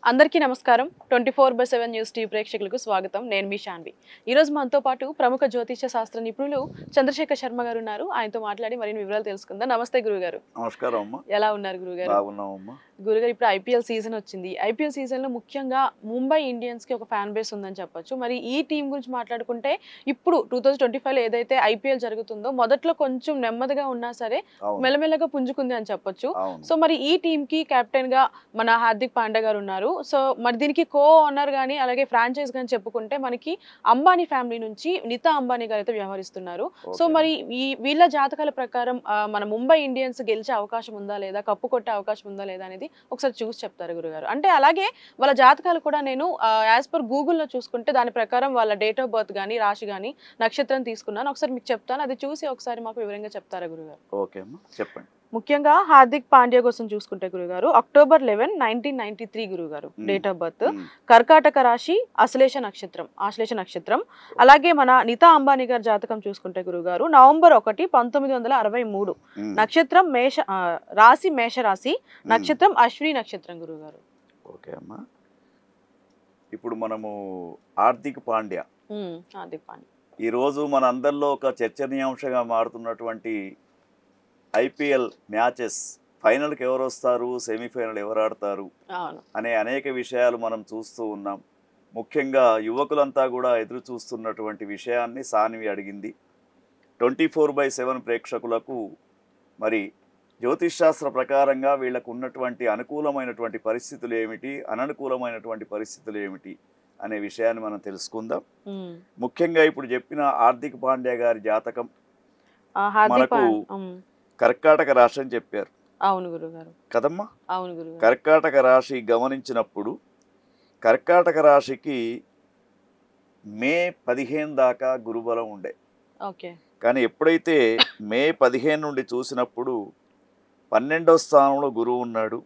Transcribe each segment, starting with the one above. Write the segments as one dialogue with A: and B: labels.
A: అందరికీ నమస్కారం 24/7 news TV ప్రేక్షకులకు స్వాగతం నేను మీ శాన్వి ఈ రోజు మనతో పాటు ప్రముఖ జ్యోతిష్య శాస్త్ర నిపుణులు చంద్రశేఖర్ శర్మ గారు ఉన్నారు ఆయనతో మాట్లాడి మరిన్ని వివరాలు తెలుసుకుందాం నమస్తే గురుగారు
B: నమస్కారం అమ్మా
A: ఎలా ఉన్నారు గురుగారు
B: బాగున్నామమ్మా
A: గురుగారు ఇప్పుడు ఐపీఎల్ సీజన్ వచ్చింది ఐపీఎల్ సీజన్ లో ముఖ్యంగా ముంబై ఇండియన్స్ కి ఒక ఫ్యాన్ బేస్ ఉందని చెప్పొచ్చు మరి ఈ టీం గురించి మాట్లాడుకుంటే ఇప్పుడు 2025 లో ఏదైతే ఐపీఎల్ జరుగుతుందో మొదట్లో కొంచెం నెమ్మదిగా ఉన్నా సరే మెల్లమెల్లగా పుంజుకుంది అని చెప్పొచ్చు సో మరి ఈ టీం కి కెప్టెన్ గా మన హార్దిక్ పాండ్యా గారు ఉన్నారు సో మరి దీనికి కో ఓనర్ గానీ అలాగే ఫ్రాంచైజ్ గానీ చెప్పుకుంటే మనకి అంబానీ ఫ్యామిలీ నుంచి నితా అంబానీ గారు అయితే వ్యవహరిస్తున్నారు సో మరి ఈ వీళ్ళ జాతకాల ప్రకారం మన ముంబై ఇండియన్స్ గెలిచే అవకాశం ఉందా లేదా కప్పు కొట్టే అవకాశం ఉందా లేదా అనేది ఒకసారి చూసి చెప్తారు గురుగారు అంటే అలాగే వాళ్ళ జాతకాలు కూడా నేను యాజ్ పర్ గూగుల్లో చూసుకుంటే దాని ప్రకారం వాళ్ళ డేట్ ఆఫ్ బర్త్ కానీ రాశి కానీ నక్షత్రం తీసుకున్నాను ఒకసారి మీకు చెప్తాను అది చూసి ఒకసారి మాకు వివరంగా చెప్తారా గురుగారు
B: ఓకే అమ్మా చెప్పండి
A: ముఖ్యంగా హార్దిక్ పాండ్యా కోసం చూసుకుంటే గురుగారు October 11, 1993 గురుగారు డేట్ ఆఫ్ బర్త్ కర్కాటక రాశి ఆశ్లేష నక్షత్రం అలాగే మన నితా అంబానీ గారి జాతకం చూసుకుంటే గురుగారు November 1, 1963 నక్షత్రం రాశి మేషరాశి నక్షత్రం అశ్విని నక్షత్రం గురుగారు
B: ఓకే అమ్మా ఇప్పుడు మనము హార్దిక్ పాండ్యా ఈ రోజు మన అందరిలో ఒక చర్చనీయాంశంగా మారుతున్నటువంటి ఐపీఎల్ మ్యాచెస్ ఫైనల్కి ఎవరు వస్తారు సెమీఫైనల్ ఎవరు ఆడతారు అనే అనేక విషయాలు మనం చూస్తూ ఉన్నాం ముఖ్యంగా యువకులంతా కూడా ఎదురు చూస్తున్నటువంటి విషయాన్ని సాన్వి అడిగింది 24/7 ప్రేక్షకులకు మరి జ్యోతిష్శాస్త్ర ప్రకారంగా వీళ్ళకు ఉన్నటువంటి అనుకూలమైనటువంటి పరిస్థితులు ఏమిటి అననుకూలమైనటువంటి పరిస్థితులు ఏమిటి అనే విషయాన్ని మనం తెలుసుకుందాం ముఖ్యంగా ఇప్పుడు చెప్పిన హార్దిక్ పాండ్యా గారి జాతకం మనకు కర్కాటక రాశి అని చెప్పారు
A: అవును గురుగారు
B: కదమ్మా
A: అవును గురుగారు
B: కర్కాటక రాశి గమనించినప్పుడు కర్కాటక రాశికి మే 15 దాకా గురుబలం ఉండే
A: ఓకే
B: కానీ ఎప్పుడైతే మే 15 నుండి చూసినప్పుడు 12వ స్థానంలో గురువు ఉన్నాడు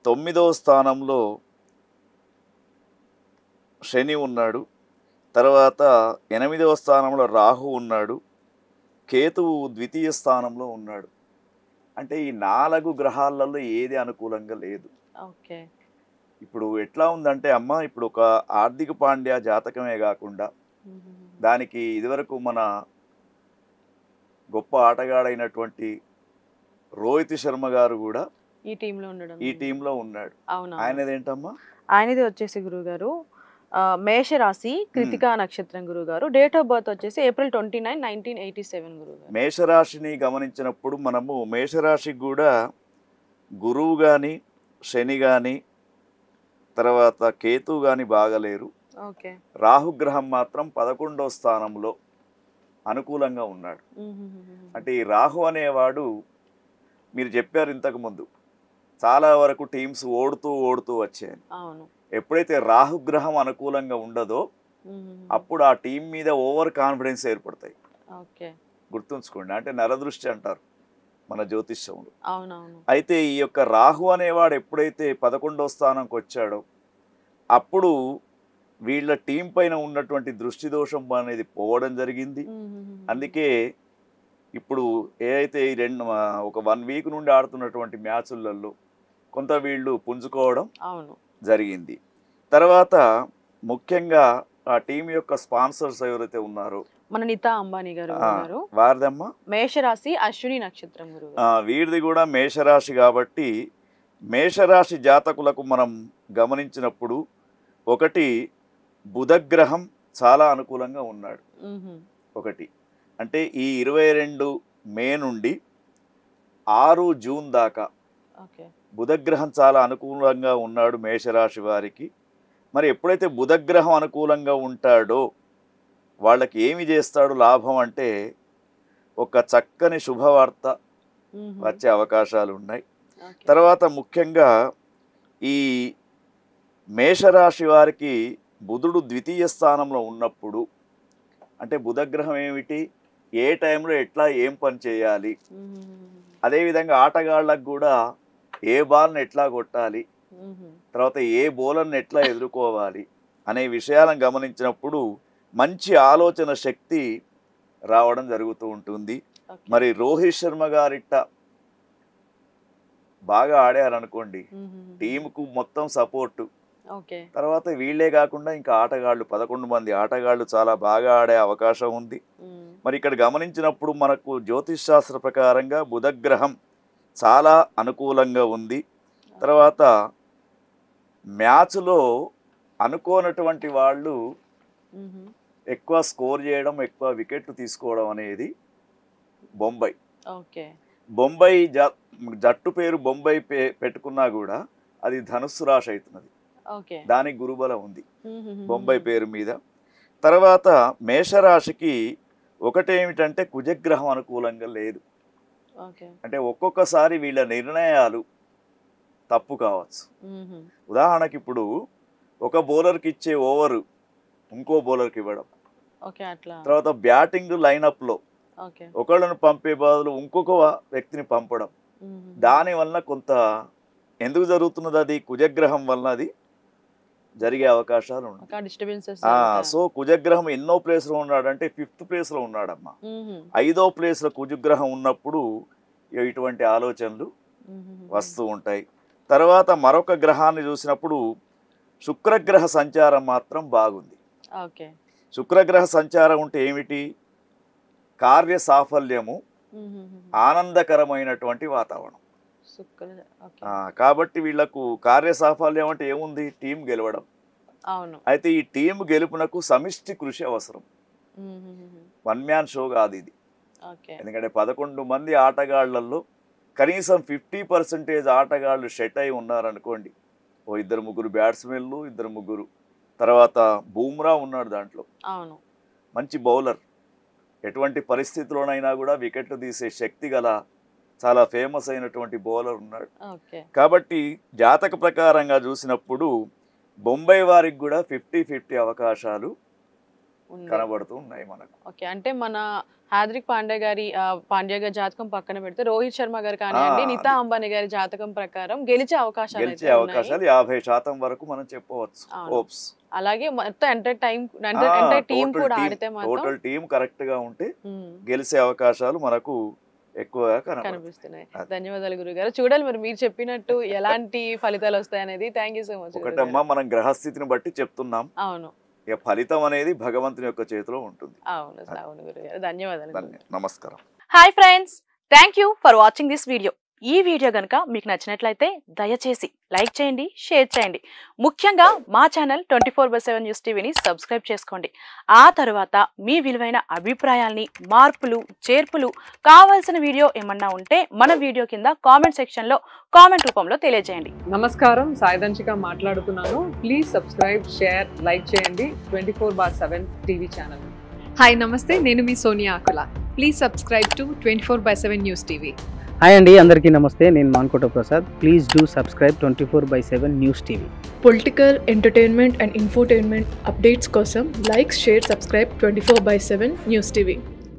B: 9వ స్థానంలో శని ఉన్నాడు తర్వాత 8వ స్థానంలో రాహు ఉన్నాడు కేతువు ద్వితీయ స్థానంలో ఉన్నాడు అంటే ఈ 4 గ్రహాలలో ఏది అనుకూలంగా లేదు
A: ఓకే
B: ఇప్పుడు ఎట్లా ఉందంటే అమ్మ ఇప్పుడు ఒక హార్దిక్ పాండ్యా జాతకమే కాకుండా దానికి ఇదివరకు మన గొప్ప ఆటగాడైనటువంటి రోహిత్ శర్మ గారు కూడా ఈ టీంలో ఉన్నాడు ఆయనది ఏంటమ్మా
A: ఆయనది వచ్చేసి గురుగారు మేషరాశి కృతికా నక్షత్రం గురుగారు డేట్ ఆఫ్ బర్త్ వచ్చేసి April 29, 1987 గురుగారు
B: మేషరాశిని గమనించినప్పుడు మనము మేషరాశికి కూడా గురువు కానీ శని కానీ తర్వాత కేతు కానీ బాగలేరు
A: ఓకే
B: రాహుగ్రహం మాత్రం 11వ స్థానంలో అనుకూలంగా ఉన్నాడు అంటే ఈ రాహు అనేవాడు మీరు చెప్పారు ఇంతకు ముందు చాలా వరకు టీమ్స్ ఓడుతూ వచ్చాయని
A: అవును
B: ఎప్పుడైతే రాహుగ్రహం అనుకూలంగా ఉండదో అప్పుడు ఆ టీం మీద ఓవర్ కాన్ఫిడెన్స్ ఏర్పడతాయి గుర్తుంచుకోండి అంటే నరదృష్టి అంటారు మన జ్యోతిష్యంలో అయితే ఈ యొక్క రాహు అనేవాడు ఎప్పుడైతే 11వ స్థానంకి వచ్చాడో అప్పుడు వీళ్ళ టీం పైన ఉన్నటువంటి దృష్టి దోషం అనేది పోవడం జరిగింది అందుకే ఇప్పుడు ఏదైతే ఈ ఒక 1 వీక్ నుండి ఆడుతున్నటువంటి మ్యాచ్లలో కొంత వీళ్ళు పుంజుకోవడం జరిగింది తర్వాత ముఖ్యంగా ఆ టీం యొక్క స్పాన్సర్స్ ఎవరైతే ఉన్నారో
A: మన నితా అంబానీ గారు
B: వారిదమ్మా
A: మేషరాశి అశ్విని నక్షత్రం
B: వీరిది కూడా మేషరాశి కాబట్టి మేషరాశి జాతకులకు మనం గమనించినప్పుడు ఒకటి బుధగ్రహం చాలా అనుకూలంగా ఉన్నాడు ఒకటి అంటే ఈ 22 మే నుండి 6 జూన్ దాకా బుధగ్రహం చాలా అనుకూలంగా ఉన్నాడు మేషరాశి వారికి మరి ఎప్పుడైతే బుధగ్రహం అనుకూలంగా ఉంటాడో వాళ్ళకి ఏమి చేస్తాడు లాభం అంటే ఒక చక్కని శుభవార్త వచ్చే అవకాశాలు ఉన్నాయి తర్వాత ముఖ్యంగా ఈ మేషరాశి వారికి బుధుడు ద్వితీయ స్థానంలో ఉన్నప్పుడు అంటే బుధగ్రహం ఏమిటి ఏ టైంలో ఎట్లా ఏం పని చేయాలి అదేవిధంగా ఆటగాళ్ళకు కూడా ఏ బాల్ని ఎట్లా కొట్టాలి తర్వాత ఏ బౌలర్ని ఎట్లా ఎదుర్కోవాలి అనే విషయాలను గమనించినప్పుడు మంచి ఆలోచన శక్తి రావడం జరుగుతూ ఉంటుంది మరి రోహిత్ శర్మ గారిట బాగా ఆడారనుకోండి టీంకు మొత్తం సపోర్టు
A: ఓకే.
B: తర్వాత వీళ్ళే కాకుండా ఇంకా ఆటగాళ్ళు 11 మంది ఆటగాళ్ళు చాలా బాగా ఆడే అవకాశం ఉంది. మరి ఇక్కడ గమనించినప్పుడు మనకు జ్యోతిష్ శాస్త్ర ప్రకారంగా బుధగ్రహం చాలా అనుకూలంగా ఉంది. తర్వాత మ్యాచ్లో అనుకోనటువంటి వాళ్ళు ఎక్కువ స్కోర్ చేయడం, ఎక్కువ వికెట్లు తీసుకోవడం అనేది బొంబాయి.
A: ఓకే.
B: బొంబాయి జట్టు పేరు బొంబాయి పెట్టుకున్నా కూడా అది ధనుస్సు రాశి అవుతున్నది.
A: ఓకే.
B: దానికి గురుబలం ఉంది బొంబాయి పేరు మీద. తర్వాత మేషరాశికి ఒకటేమిటంటే కుజగ్రహం అనుకూలంగా లేదు. అంటే ఒక్కొక్కసారి వీళ్ళ నిర్ణయాలు తప్పు కావచ్చు. ఉదాహరణకి ఇప్పుడు ఒక బౌలర్కి ఇచ్చే ఓవరు ఇంకో బౌలర్కి ఇవ్వడం, తర్వాత బ్యాటింగ్ లైనప్లో ఒకళ్ళను పంపే బదులు ఇంకొక వ్యక్తిని పంపడం, దానివల్ల కొంత ఎందుకు జరుగుతున్నది అది కుజగ్రహం వల్ల అది జరిగే అవకాశాలు ఉన్నాయి. సో కుజగ్రహం ఎన్నో ప్లేస్లో ఉన్నాడంటే 5th ప్లేస్లో ఉన్నాడమ్మా. 5వ ప్లేస్లో కుజగ్రహం ఉన్నప్పుడు ఇటువంటి ఆలోచనలు వస్తూ ఉంటాయి. తర్వాత మరొక గ్రహాన్ని చూసినప్పుడు శుక్రగ్రహ సంచారం మాత్రం బాగుంది. శుక్రగ్రహ సంచారం ఉంటే ఏమిటి? కార్య సాఫల్యము, ఆనందకరమైనటువంటి వాతావరణం. కాబట్టి వీళ్లకు కార్య సాఫల్యం అంటే ఏముంది? టీం గెలవడం. అయితే ఈ టీం గెలుపునకు సమిష్టి కృషి అవసరం. 1 మ్యాన్ షో కాదు ఇది. ఎందుకంటే 11 మంది ఆటగాళ్లలో కనీసం 50% ఆటగాళ్ళు సెట్ అయి ఉన్నారనుకోండి. ఓ 2-3 బ్యాట్స్మెన్లు, 2-3, తర్వాత బూమ్రా ఉన్నాడు దాంట్లో, మంచి బౌలర్, ఎటువంటి పరిస్థితిలోనైనా కూడా వికెట్లు తీసే శక్తి గల చాలా ఫేమస్ అయినటువంటి బౌలర్ ఉన్నాడు. కాబట్టి జాతక ప్రకారంగా చూసినప్పుడు బొంబాయి వారికి కూడా 50-50 అవకాశాలు కనబడుతూ ఉన్నాయి మనకు.
A: ఓకే. అంటే మన హార్దిక్ పాండ్యా గారి జాతకం పక్కన పెడితే రోహిత్ శర్మ గారు కానివ్వండి, నీతా అంబానీ గారి జాతకం ప్రకారం గెలిచే అవకాశాలు
B: 50% వరకు మనం చెప్పవచ్చు. హోప్స్.
A: అలాగే మొత్తం టీం కూడా ఆడితే
B: టోటల్ టీం కరెక్ట్ గా ఉంటే గెలిచే అవకాశాలు మనకు ఎక్కువగా
A: కనిపిస్తున్నాయి. ధన్యవాదాలు గురుగారు. చూడాలి మరి మీరు చెప్పినట్టు ఎలాంటి ఫలితాలు వస్తాయి అనేది. Thank you so much.
B: ఒకటమ్మా, మనం గ్రహస్థితిని బట్టి చెప్తున్నాం.
A: అవును.
B: ఇక ఫలితం అనేది భగవంతుని యొక్క చేతిలో ఉంటుంది.
A: అవును అవును గురుగారు. ధన్యవాదాలు.
B: నమస్కారం.
A: Hi friends, thank you for watching this video. ఈ వీడియో గనుక మీకు నచ్చినట్లయితే దయచేసి లైక్ చేయండి, షేర్ చేయండి. ముఖ్యంగా మా ఛానల్ 24/7 న్యూస్ టీవీని సబ్స్క్రైబ్ చేసుకోండి. ఆ తర్వాత మీ విలువైన అభిప్రాయాల్ని, మార్పులు, చేర్పులు, కావాల్సిన వీడియో ఏమన్నా ఉంటే మన వీడియో కింద కామెంట్ సెక్షన్లో కామెంట్ రూపంలో తెలియజేయండి.
C: నమస్కారం, సాయిదంచిక మాట్లాడుతున్నాను. ప్లీజ్ సబ్స్క్రైబ్, షేర్, లైక్ చేయండి 24/7 టీవీ ఛానల్.
D: హాయ్ నమస్తే, నేను మీ Sonia Akula. Please subscribe to 24/7 news TV.
E: Hi అండి, అందరికీ నమస్తే. నేను Mankota Prasad. Please do subscribe 24/7 news TV.
F: Political, entertainment and infotainment updates కోసం like, share, subscribe 24/7 news TV.